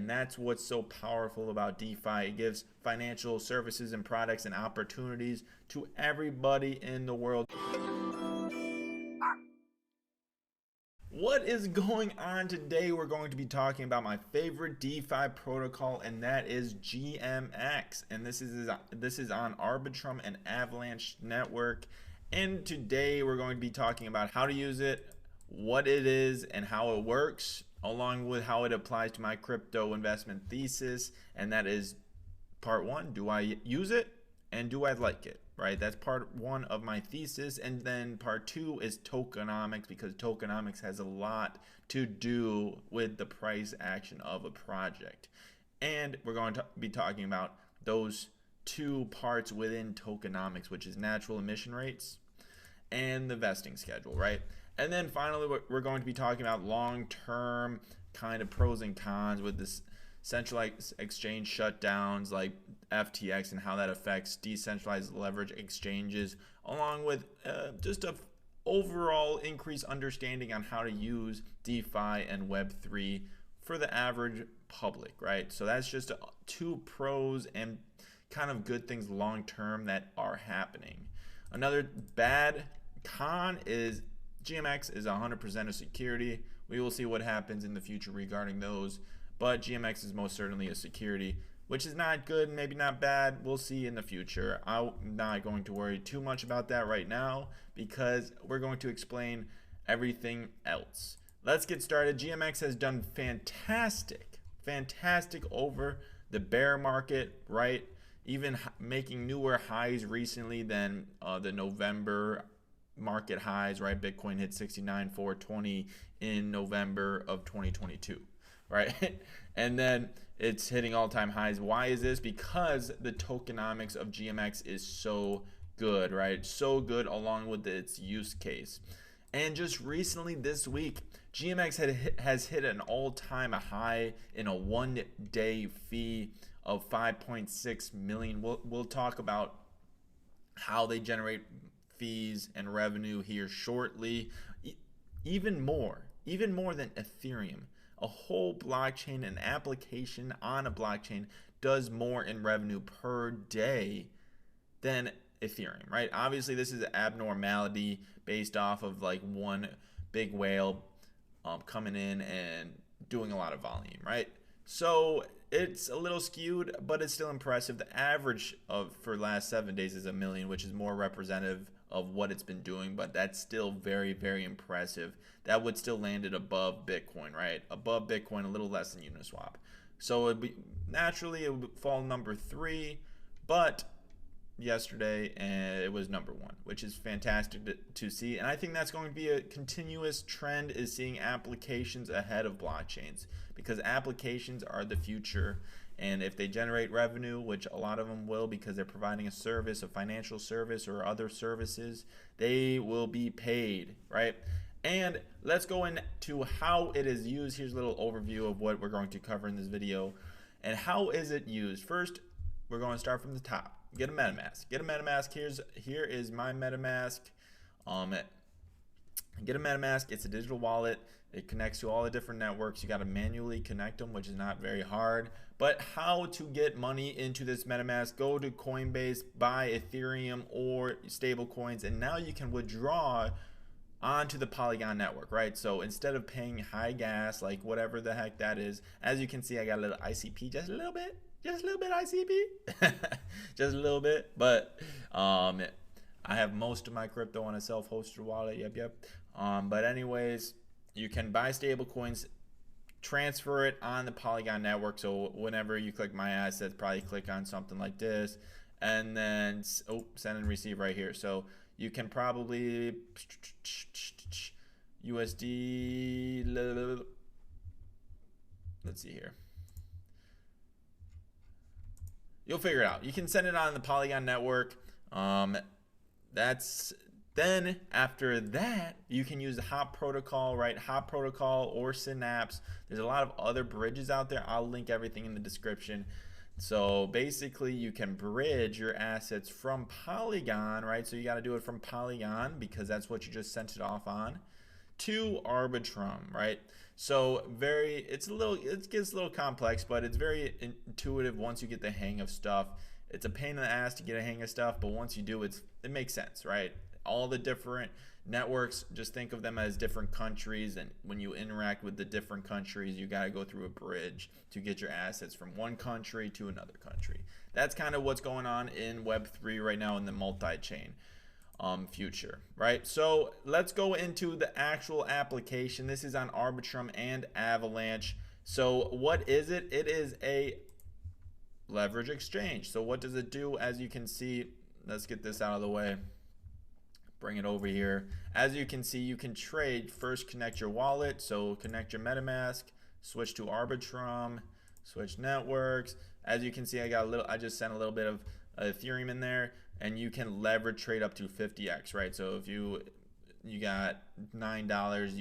And that's what's so powerful about DeFi. It gives financial services and products and opportunities to everybody in the world. What is going on today? We're going to be talking about my favorite DeFi protocol, and that is GMX. And this is on Arbitrum and Avalanche Network. And today we're going to be talking about how to use it, what it is, and how it works, along with how it applies to my crypto investment thesis. And that is part one: do I use it, and do I like it? Right, that's part one of my thesis. And then part two is tokenomics, because tokenomics has a lot to do with the price action of a project. And we're going to be talking about those two parts within tokenomics, which is natural emission rates and the vesting schedule, right? And then finally, we're going to be talking about long-term kind of pros and cons with this centralized exchange shutdowns like FTX and how that affects decentralized leverage exchanges, along with just a overall increased understanding on how to use DeFi and Web3 for the average public, right? So that's just two pros and kind of good things long term that are happening. Another bad con is GMX is 100% a security. We will see what happens in the future regarding those, but GMX is most certainly a security, which is not good, maybe not bad. We'll see in the future. I'm not going to worry too much about that right now, because we're going to explain everything else. Let's get started. GMX has done fantastic over the bear market, right? Even making newer highs recently than the November market highs, right? Bitcoin hit 69,420 in November of 2022. Right? And then it's hitting all-time highs. Why is this? Because the tokenomics of GMX is so good, right? So good, along with its use case. And just recently this week, GMX has hit an all-time high in a one-day fee of 5.6 million. We'll talk about how they generate fees and revenue here shortly. Even more than Ethereum. A whole blockchain, an application on a blockchain, does more in revenue per day than Ethereum, right? Obviously, this is an abnormality based off of like one big whale coming in and doing a lot of volume, right? So it's a little skewed, but it's still impressive. The average for last 7 days is 1 million, which is more representative of what it's been doing, but that's still very, very impressive. That would still land it above Bitcoin, right? Above Bitcoin, a little less than Uniswap. So naturally it would fall number 3, but yesterday it was number 1, which is fantastic to see. And I think that's going to be a continuous trend, is seeing applications ahead of blockchains, because applications are the future. And if they generate revenue, which a lot of them will, because they're providing a service, a financial service or other services, they will be paid, right? And let's go into how it is used. Here's a little overview of what we're going to cover in this video. And how is it used? First, we're going to start from the top. Get a MetaMask. Get a MetaMask. Here is my MetaMask. Get a MetaMask. It's a digital wallet. It connects to all the different networks. You got to manually connect them, which is not very hard. But how to get money into this MetaMask? Go to Coinbase, buy Ethereum or stable coins, and now you can withdraw onto the Polygon network, right? So instead of paying high gas, like whatever the heck that is, as you can see, I got a little ICP, just a little bit ICP, just a little bit. But I have most of my crypto on a self-hosted wallet. Yep. But anyways, you can buy stable coins, transfer it on the Polygon network. So whenever you click my assets, probably click on something like this, and then send and receive right here. So you can probably USD, let's see here. You'll figure it out. You can send it on the Polygon network. Then after that, you can use the Hop protocol, right? Hop protocol or Synapse. There's a lot of other bridges out there. I'll link everything in the description. So basically, you can bridge your assets from Polygon, right? So you got to do it from Polygon, because that's what you just sent it off on, to Arbitrum, right? So it gets a little complex, but it's very intuitive once you get the hang of stuff. It's a pain in the ass to get a hang of stuff, but once you do, it makes sense, right? All the different networks, just think of them as different countries, and when you interact with the different countries, you got to go through a bridge to get your assets from one country to another country. That's kind of what's going on in Web3 right now in the multi-chain future, right? So let's go into the actual application. This is on Arbitrum and Avalanche. So what is it? It is a leverage exchange. So what does it do? As you can see, let's get this out of the way. Bring it over here. As you can see, you can trade. First, connect your wallet. So connect your MetaMask, switch to Arbitrum, switch networks. As you can see, I just sent a little bit of Ethereum in there, and you can leverage trade up to 50x, right? So if you got $9,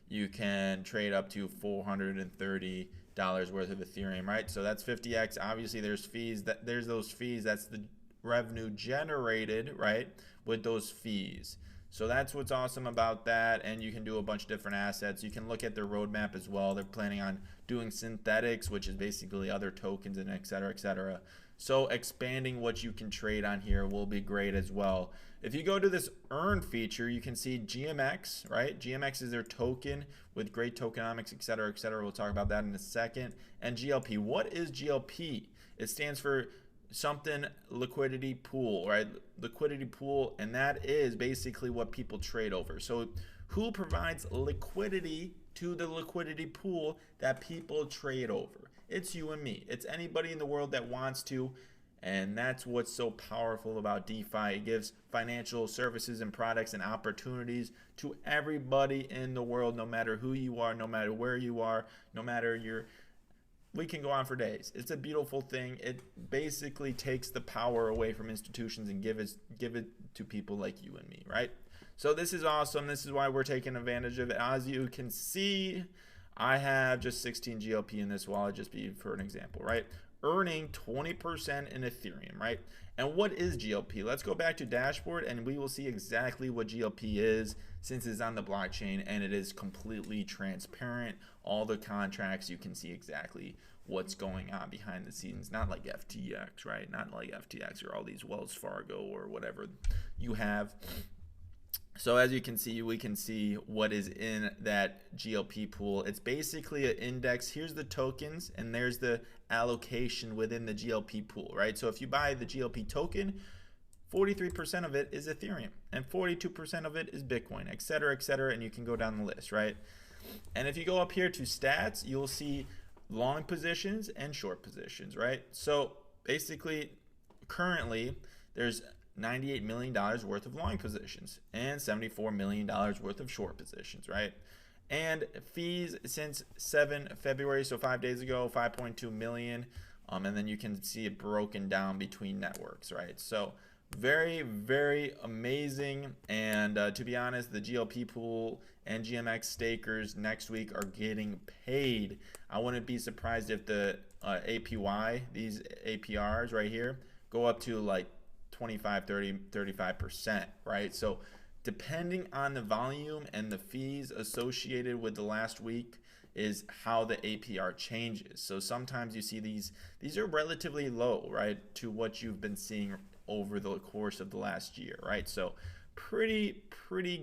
you can trade up to $430 worth of Ethereum, right? So that's 50x. Obviously, there's fees. There's those fees. That's the revenue generated, right, with those fees. So that's what's awesome about that, and you can do a bunch of different assets. You can look at their roadmap as well. They're planning on doing synthetics, which is basically other tokens, and et cetera, et cetera. So expanding what you can trade on here will be great as well. If you go to this earn feature, you can see GMX, right? GMX is their token with great tokenomics, et cetera, et cetera. We'll talk about that in a second. And GLP. What is GLP? It stands for something liquidity pool, right? Liquidity pool, and that is basically what people trade over. So who provides liquidity to the liquidity pool that people trade over? It's you and me. It's anybody in the world that wants to, and that's what's so powerful about DeFi. It gives financial services and products and opportunities to everybody in the world, no matter who you are, no matter where you are, no matter we can go on for days. It's a beautiful thing. It basically takes the power away from institutions and give it to people like you and me, right? So this is awesome. This is why we're taking advantage of it. As you can see, I have just 16 GLP in this wallet, just for an example, right? Earning 20% in Ethereum, right? And what is GLP? Let's go back to dashboard and we will see exactly what GLP is, since it's on the blockchain and it is completely transparent. All the contracts, you can see exactly what's going on behind the scenes. Not like FTX, right? Not like FTX or all these Wells Fargo or whatever you have. So as you can see, we can see what is in that GLP pool. It's basically an index. Here's the tokens, and there's the allocation within the GLP pool, right? So if you buy the GLP token, 43% of it is Ethereum, and 42% of it is Bitcoin, et cetera, and you can go down the list, right? And if you go up here to stats, you'll see long positions and short positions, right? So basically, currently, there's $98 million worth of long positions and $74 million worth of short positions, right? And fees since 7 February, so 5 days ago, 5.2 million. And then you can see it broken down between networks, right? So very, very amazing. And to be honest, the GLP pool and GMX stakers next week are getting paid. I wouldn't be surprised if the APY, these APRs right here, go up to like 25, 30, 35%, right? So depending on the volume and the fees associated with the last week is how the APR changes. So sometimes you see these are relatively low, right, to what you've been seeing over the course of the last year, right? So pretty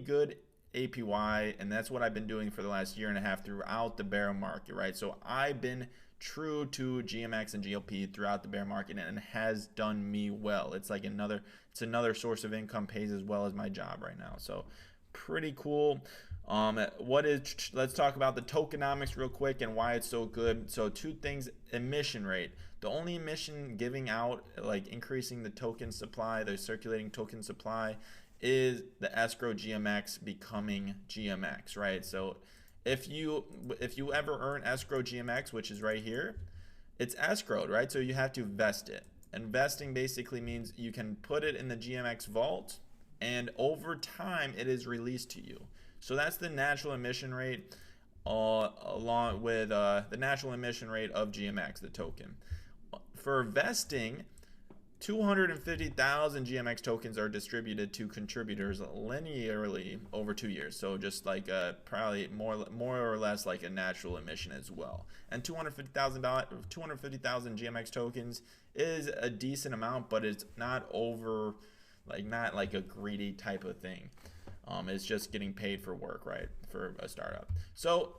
good APY, and that's what I've been doing for the last year and a half throughout the bear market, right? So I've been true to GMX and GLP throughout the bear market, and it has done me well. It's like another source of income, pays as well as my job right now. So pretty cool. Let's talk about the tokenomics real quick and why it's so good. So two things: emission rate. The only emission giving out, like increasing the token supply, the circulating token supply, is the escrow GMX becoming GMX, right? So if you ever earn escrow GMX, which is right here, it's escrowed, right? So you have to vest it. And vesting basically means you can put it in the GMX vault, and over time it is released to you. So that's the natural emission rate, along with the natural emission rate of GMX, the token. For vesting, 250,000 GMX tokens are distributed to contributors linearly over 2 years. So just like probably more or less like a natural emission as well. And 250,000 GMX tokens is a decent amount, but it's not over, like not like a greedy type of thing. It's just getting paid for work, right, for a startup. So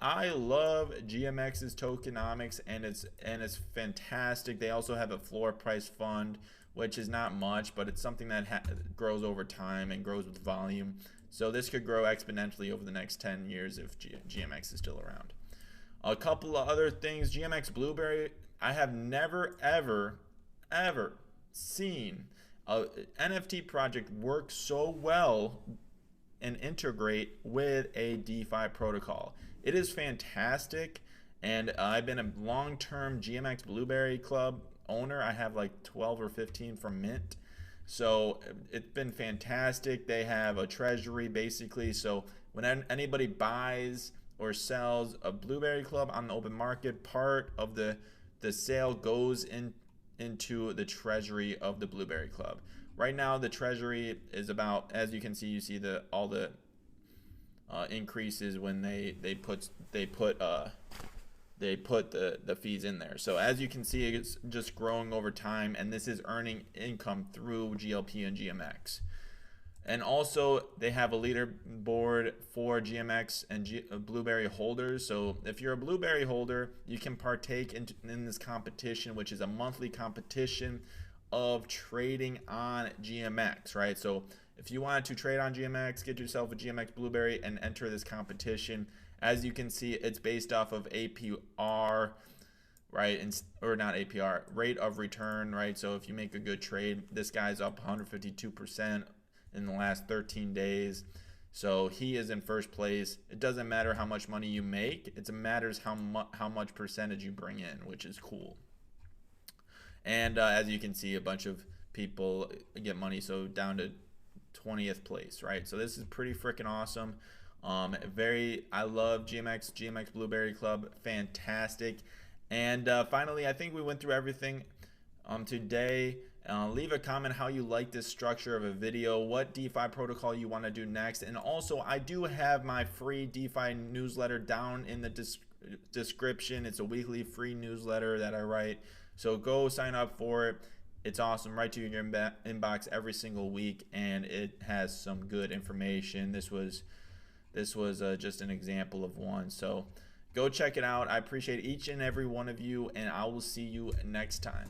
I love GMX's tokenomics, and it's fantastic. They also have a floor price fund, which is not much, but it's something that grows over time and grows with volume. So this could grow exponentially over the next 10 years if GMX is still around. A couple of other things. GMX Blueberry, I have never ever seen a NFT project work so well and integrate with a DeFi protocol. It is fantastic, and I've been a long-term GMX Blueberry Club owner. I have like 12 or 15 from Mint, so it's been fantastic. They have a treasury basically, so when anybody buys or sells a Blueberry Club on the open market, part of the sale goes into the treasury of the Blueberry Club. Right now, the treasury is about, as you can see, you see all the increases when they put the fees in there. So as you can see, it's just growing over time, and this is earning income through GLP and GMX. And also, they have a leaderboard for GMX and Blueberry holders. So if you're a Blueberry holder, you can partake in this competition, which is a monthly competition of trading on GMX, right? So if you wanted to trade on GMX, get yourself a GMX Blueberry and enter this competition. As you can see, it's based off of APR, right? Or not APR, rate of return, right? So if you make a good trade, this guy's up 152% in the last 13 days. So he is in first place. It doesn't matter how much money you make. It matters how much percentage you bring in, which is cool. And as you can see, a bunch of people get money, so down to 20th place, right? So this is pretty freaking awesome. I love GMX Blueberry Club, fantastic. And finally, I think we went through everything today. Leave a comment how you like this structure of a video, what DeFi protocol you want to do next. And also, I do have my free DeFi newsletter down in the description. It's a weekly free newsletter that I write. So go sign up for it. It's awesome, right to your inbox every single week, and it has some good information. This was just an example of one. So go check it out. I appreciate each and every one of you, and I will see you next time.